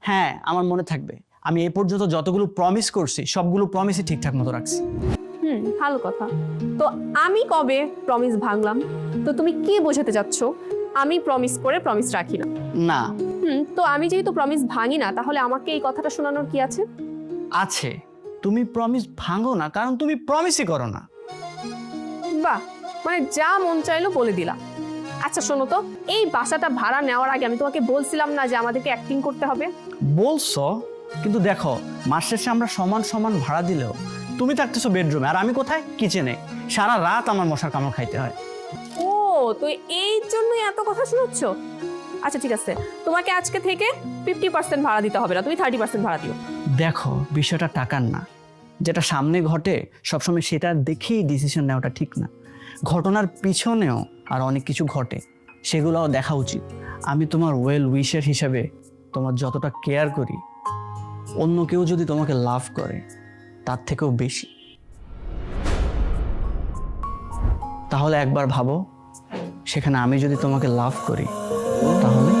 হ্যাঁ, আমার মনে থাকবে। আমি এই পর্যন্ত যতগুলো প্রমিস করছি সবগুলো প্রমিসই ঠিকঠাক মতো রাখছি। ভালো কথা। তো আমি কবে প্রমিস ভাঙলাম? তো তুমি কি বোঝাতে চাচ্ছ আমি প্রমিস করে প্রমিস রাখি না? না, তো আমি যেহেতু প্রমিস ভাঙি না, তাহলে আমাকে এই কথাটা শোনানোর কি আছে? আছে। তুমি প্রমিস ভাঙো না কারণ তুমি প্রমিসই করো না। বাহ, মানে যা মন চাইলো বলে দিলাম। আচ্ছা শোনো তো, এই বাসাটা ভাড়া নেওয়ার আগে আমি তোমাকে বলছিলাম না যে আমাদেরকে অ্যাক্টিং করতে হবে? বলছো, কিন্তু দেখো মাস শেষে আমরা সমান সমান ভাড়া দিলেও তুমি থাকতেছো বেডরুমে আর আমি কোথায়? কিচেনে। সারা রাত আমার মশার কামড় খাইতে হয়। ও, তো এই জন্যই এত কথা শোনাচ্ছ? আচ্ছা ঠিক আছে, তোমাকে আজকে থেকে 50% ভাড়া দিতে হবে না, তুমি 30% ভাড়া দিও। দেখো, বিষয়টা টাকার না। যেটা সামনে ঘটে সবসময় সেটা দেখেই ডিসিশন নেওয়াটা ঠিক না। ঘটনার পিছনেও আর অনেক কিছু ঘটে, সেগুলোও দেখা উচিত। আমি তোমার ওয়েল উইশার হিসাবে তোমার যতটা কেয়ার করি, অন্য কেউ যদি তোমাকে লাভ করে তার থেকেও বেশি। তাহলে একবার ভাবো, সেখানে আমি যদি তোমাকে লাভ করি তাহলে